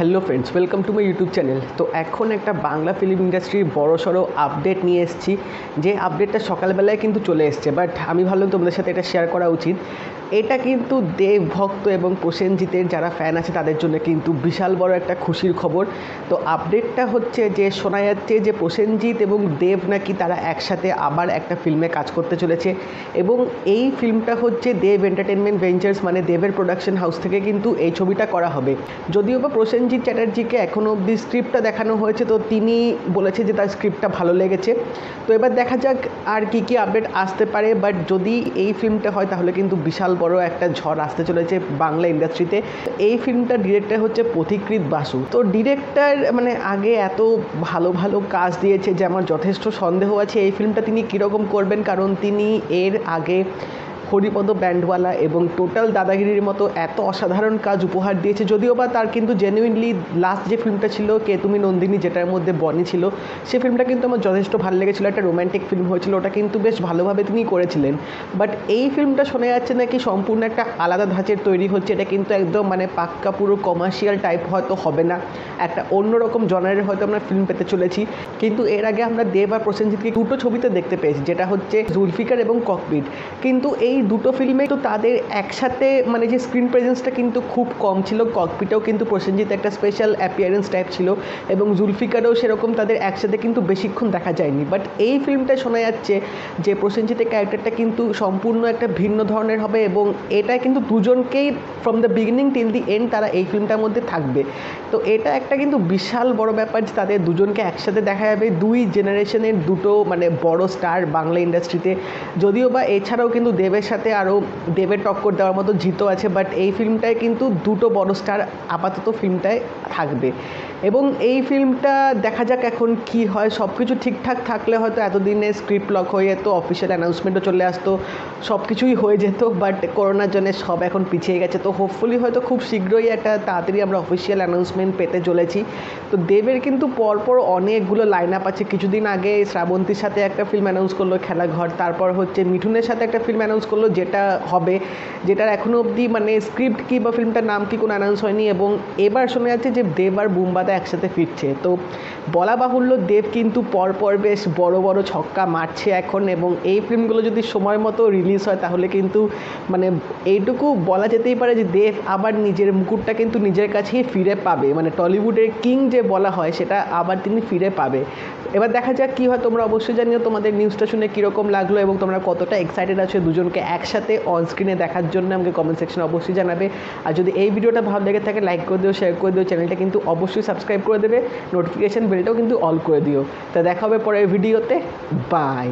Hello friends, welcome to my YouTube channel. তো এখন একটা বাংলা ফিল্ম ইন্ডাস্ট্রির বড়সড় আপডেট নিয়ে এসেছি, যে আপডেটটা সকালবেলায় কিন্তু চলে এসছে, বাট আমি ভাবলাম তোমাদের সাথে এটা শেয়ার করা উচিত। এটা কিন্তু দেব ভক্ত এবং প্রসেনজিতের যারা ফ্যান আছে তাদের জন্য কিন্তু বিশাল বড় একটা খুশির খবর। তো আপডেটটা হচ্ছে যে শোনা যাচ্ছে যে প্রসেনজিৎ এবং দেব নাকি তারা একসাথে আবার একটা ফিল্মে কাজ করতে চলেছে, এবং এই ফিল্মটা হচ্ছে দেব এন্টারটেনমেন্ট ভেঞ্চার্স মানে দেবের প্রোডাকশন হাউস থেকে কিন্তু এই ছবিটা করা হবে। যদিও বা প্রসেনজিৎ চ্যাটার্জিকে এখনও অবধি স্ক্রিপ্টটা দেখানো হয়েছে, তো তিনি বলেছে যে তার স্ক্রিপ্টটা ভালো লেগেছে। তো এবার দেখা যাক আর কী কী আপডেট আসতে পারে, বাট যদি এই ফিল্মটা হয় তাহলে কিন্তু বিশাল বড় একটা ঝড় আসতে চলেছে বাংলা ইন্ডাস্ট্রিতে। এই ফিল্মটা ডিরেক্টর হচ্ছে পথিকৃৎ বাসু। তো ডিরেক্টর মানে আগে এত ভালো ভালো কাজ দিয়েছে যে আমার যথেষ্ট সন্দেহ আছে এই ফিল্মটা তিনি কীরকম করবেন, কারণ তিনি এর আগে হরিপদ ব্যান্ডওয়ালা এবং টোটাল দাদাগিরির মতো এত অসাধারণ কাজ উপহার দিয়েছে। যদিও বা তার কিন্তু জেনুইনলি লাস্ট যে ফিল্মটা ছিল কে তুমি নন্দিনী, যেটার মধ্যে বনি ছিল, সেই ফিল্মটা কিন্তু আমার যথেষ্ট ভালো লেগেছিলো। একটা রোম্যান্টিক ফিল্ম হয়েছিল, ওটা কিন্তু বেশ ভালোভাবে তিনি করেছিলেন। বাট এই ফিল্মটা শোনা যাচ্ছে নাকি সম্পূর্ণ একটা আলাদা ধাঁচের তৈরি হচ্ছে। এটা কিন্তু একদম মানে পাক্কা পুরো কমার্শিয়াল টাইপ হয়তো হবে না, একটা অন্যরকম জনারের হয়তো আমরা ফিল্ম পেতে চলেছি। কিন্তু এর আগে আমরা দেব আর প্রসেনজিৎকে দুটো ছবিতে দেখতে পেয়েছি, যেটা হচ্ছে জুলফিকার এবং ককপিট। কিন্তু এই দুটো ফিল্মে তো তাদের একসাথে মানে যে স্ক্রিন প্রেজেন্সটা কিন্তু খুব কম ছিল। ককপিটেও কিন্তু প্রসেনজিৎ একটা স্পেশাল অ্যাপিয়ারেন্স টাইপ ছিল, এবং জুলফিকারেও সেরকম তাদের একসাথে কিন্তু বেশিক্ষণ দেখা যায়নি। বাট এই ফিল্মটায় শোনা যাচ্ছে যে প্রসেনজিতের ক্যারেক্টারটা কিন্তু সম্পূর্ণ একটা ভিন্ন ধরনের হবে, এবং এটা কিন্তু দুজনকেই from the beginning till the end তারা এই ফিল্মটার মধ্যে থাকবে। তো এটা একটা কিন্তু বিশাল বড় ব্যাপার যে তাদের দুজনকে একসাথে দেখা যাবে, দুই জেনারেশনের দুটো মানে বড় স্টার বাংলা ইন্ডাস্ট্রিতে। যদিও বা এছাড়াও কিন্তু দেবের সাথে আরও দেবের টক্কর দেওয়ার মতো জিতও আছে, বাট এই ফিল্মটায় কিন্তু দুটো বড় স্টার আপাতত ফিল্মটায় থাকবে। এবং এই ফিল্মটা দেখা যাক এখন কি হয়। সব কিছু ঠিকঠাক থাকলে হয়তো এতদিনে স্ক্রিপ্ট লক হয়ে যেত, অফিসিয়াল অ্যানাউন্সমেন্টও চলে আসতো, সব কিছুই হয়ে যেত। বাট করোনার জন্য সব এখন পিছিয়ে গেছে। তো হোপফুলি হয়তো খুব শীঘ্রই একটা তাড়াতাড়ি আমরা অফিসিয়াল অ্যানাউন্সমেন্ট পেতে চলেছি। তো দেবের কিন্তু পরপর অনেকগুলো লাইন আপ আছে। কিছুদিন আগে শ্রাবন্তীর সাথে একটা ফিল্ম অ্যানাউন্স করলো খেলাঘর, তারপর হচ্ছে মিঠুনের সাথে একটা ফিল্ম অ্যানাউন্স করলো যেটা হবে, যেটার এখনও অবধি মানে স্ক্রিপ্ট কী বা ফিল্মটার নাম কি কোনো অ্যানাউন্স হয়নি। এবং এবার শোনা যাচ্ছে যে দেব আর বুম্বাদা একসাথে ফিরছে। তো বলা বাহুল্য দেব কিন্তু পরপর বেশ বড় বড় ছক্কা মারছে এখন, এবং এই ফিল্মগুলো যদি সময় মতো রিলিজ হয় তাহলে কিন্তু মানে এইটুকু বলা যেতেই পারে যে দেব আবার নিজের মুকুটটা কিন্তু নিজের কাছেই ফিরে পাবে, মানে টলিউডের কিং যে বলা হয় সেটা আবার তিনি ফিরে পাবে। এবার দেখা যাক কী হয়। তোমরা অবশ্যই জানিও তোমাদের নিউজটা শুনে কীরকম লাগলো, এবং তোমরা কতটা এক্সাইটেড আছো দুজনকে একসাথে অন স্ক্রিনে দেখার জন্য আমাকে কমেন্ট সেকশনে অবশ্যই জানাবে। আর যদি এই ভিডিওটা ভালো লেগে থাকে লাইক করে দিও, শেয়ার করে দিও, চ্যানেলটা কিন্তু অবশ্যই সাবস্ক্রাইব করে দেবে, নোটিফিকেশান বেলটাও কিন্তু অল করে দিও। তা দেখা হবে পরের ভিডিওতে। বাই।